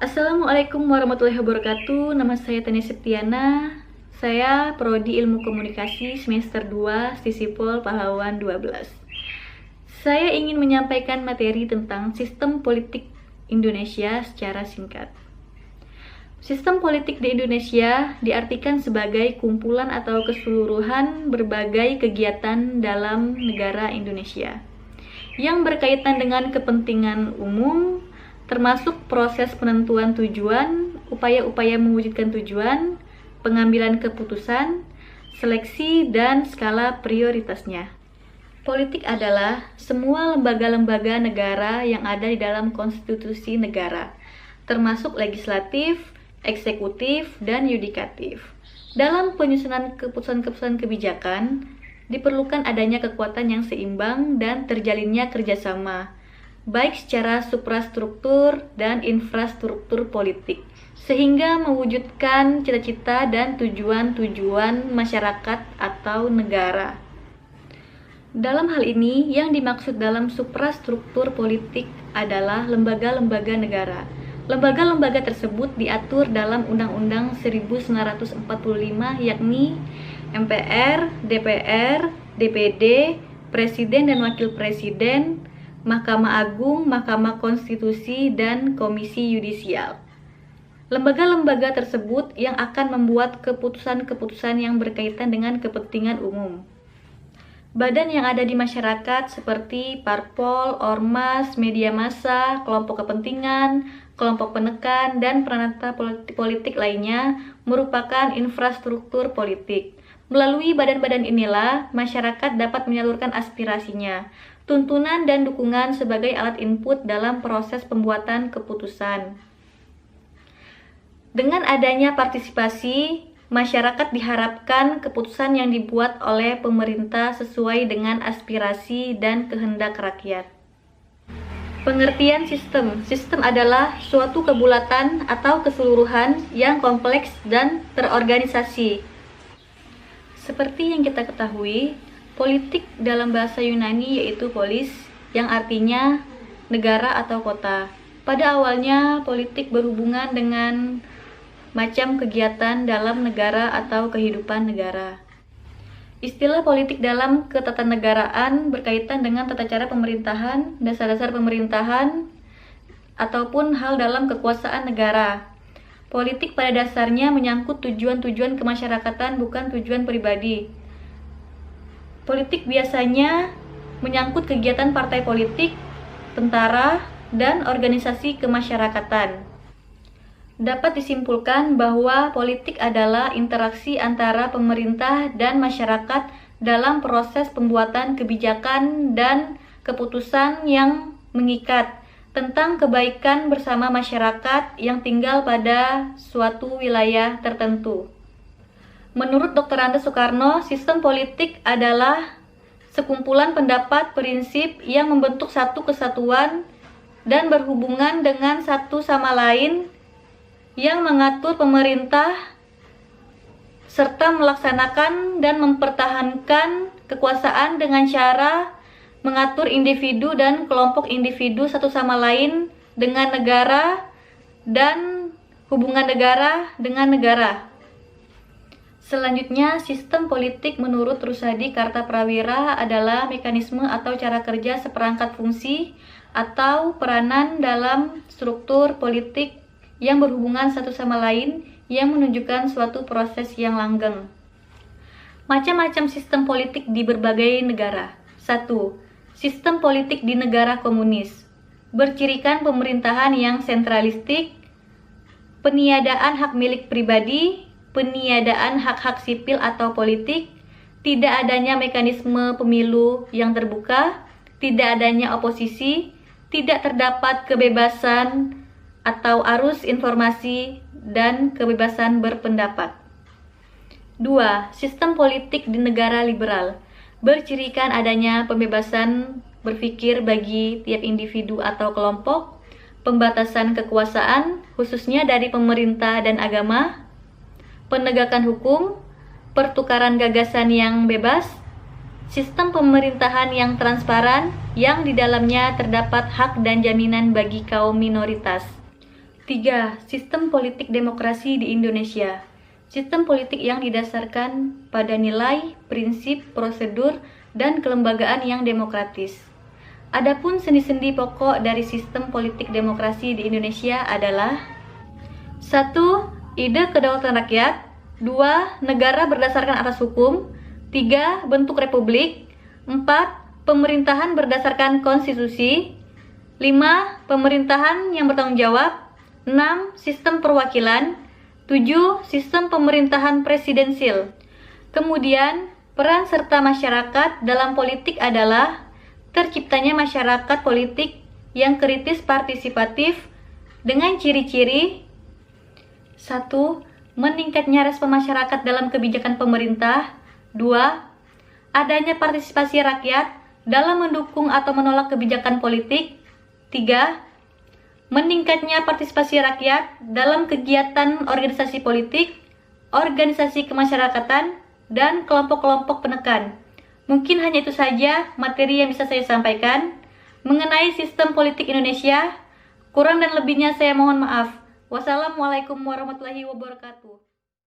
Assalamualaikum warahmatullahi wabarakatuh. Nama saya Tania Septiana. Saya Prodi Ilmu Komunikasi semester 2, Sisipol Pahlawan 12. Saya ingin menyampaikan materi tentang sistem politik Indonesia secara singkat. Sistem politik di Indonesia diartikan sebagai kumpulan atau keseluruhan berbagai kegiatan dalam negara Indonesia yang berkaitan dengan kepentingan umum, termasuk proses penentuan tujuan, upaya-upaya mewujudkan tujuan, pengambilan keputusan, seleksi, dan skala prioritasnya. Politik adalah semua lembaga-lembaga negara yang ada di dalam konstitusi negara, termasuk legislatif, eksekutif, dan yudikatif. Dalam penyusunan keputusan-keputusan kebijakan, diperlukan adanya kekuatan yang seimbang dan terjalinnya kerjasama, baik secara suprastruktur dan infrastruktur politik, sehingga mewujudkan cita-cita dan tujuan-tujuan masyarakat atau negara. Dalam hal ini, yang dimaksud dalam suprastruktur politik adalah lembaga-lembaga negara. Lembaga-lembaga tersebut diatur dalam Undang-Undang 1945, yakni MPR, DPR, DPD, Presiden dan Wakil Presiden, Mahkamah Agung, Mahkamah Konstitusi, dan Komisi Yudisial. Lembaga-lembaga tersebut yang akan membuat keputusan-keputusan yang berkaitan dengan kepentingan umum. Badan yang ada di masyarakat seperti parpol, ormas, media massa, kelompok kepentingan, kelompok penekan, dan peranata politik lainnya merupakan infrastruktur politik. Melalui badan-badan inilah, masyarakat dapat menyalurkan aspirasinya, tuntunan dan dukungan sebagai alat input dalam proses pembuatan keputusan. Dengan adanya partisipasi, masyarakat diharapkan keputusan yang dibuat oleh pemerintah sesuai dengan aspirasi dan kehendak rakyat. Pengertian sistem. Sistem adalah suatu kebulatan atau keseluruhan yang kompleks dan terorganisasi. Seperti yang kita ketahui, politik dalam bahasa Yunani yaitu polis, yang artinya negara atau kota. Pada awalnya, politik berhubungan dengan macam kegiatan dalam negara atau kehidupan negara. Istilah politik dalam ketatanegaraan berkaitan dengan tata cara pemerintahan, dasar-dasar pemerintahan, ataupun hal dalam kekuasaan negara. Politik pada dasarnya menyangkut tujuan-tujuan kemasyarakatan, bukan tujuan pribadi. Politik biasanya menyangkut kegiatan partai politik, tentara, dan organisasi kemasyarakatan. Dapat disimpulkan bahwa politik adalah interaksi antara pemerintah dan masyarakat dalam proses pembuatan kebijakan dan keputusan yang mengikat tentang kebaikan bersama masyarakat yang tinggal pada suatu wilayah tertentu. Menurut Dr. Andes Soekarno, sistem politik adalah sekumpulan pendapat prinsip yang membentuk satu kesatuan dan berhubungan dengan satu sama lain, yang mengatur pemerintah serta melaksanakan dan mempertahankan kekuasaan dengan cara mengatur individu dan kelompok individu satu sama lain dengan negara dan hubungan negara dengan negara. Selanjutnya, sistem politik menurut Rusadi Kartaprawira adalah mekanisme atau cara kerja seperangkat fungsi atau peranan dalam struktur politik yang berhubungan satu sama lain yang menunjukkan suatu proses yang langgeng. Macam-macam sistem politik di berbagai negara. 1. Sistem politik di negara komunis bercirikan pemerintahan yang sentralistik, peniadaan hak milik pribadi, peniadaan hak-hak sipil atau politik, tidak adanya mekanisme pemilu yang terbuka, tidak adanya oposisi, tidak terdapat kebebasan atau arus informasi, dan kebebasan berpendapat. 2. Sistem politik di negara liberal bercirikan adanya pembebasan berpikir bagi tiap individu atau kelompok, pembatasan kekuasaan, khususnya dari pemerintah dan agama, penegakan hukum, pertukaran gagasan yang bebas, sistem pemerintahan yang transparan, yang di dalamnya terdapat hak dan jaminan bagi kaum minoritas. 3. Sistem politik demokrasi di Indonesia. Sistem politik yang didasarkan pada nilai, prinsip, prosedur, dan kelembagaan yang demokratis. Adapun sendi-sendi pokok dari sistem politik demokrasi di Indonesia adalah 1. Ide kedaulatan rakyat. 2. Negara berdasarkan atas hukum. 3. Bentuk republik. 4. Pemerintahan berdasarkan konstitusi. 5. Pemerintahan yang bertanggung jawab. 6. Sistem perwakilan. 7. Sistem pemerintahan presidensil. Kemudian, peran serta masyarakat dalam politik adalah terciptanya masyarakat politik yang kritis partisipatif dengan ciri-ciri 1. Meningkatnya respon masyarakat dalam kebijakan pemerintah. 2. Adanya partisipasi rakyat dalam mendukung atau menolak kebijakan politik. 3. Meningkatnya partisipasi rakyat dalam kegiatan organisasi politik, organisasi kemasyarakatan, dan kelompok-kelompok penekan. Mungkin hanya itu saja materi yang bisa saya sampaikan mengenai sistem politik Indonesia. Kurang dan lebihnya saya mohon maaf. Wassalamualaikum warahmatullahi wabarakatuh.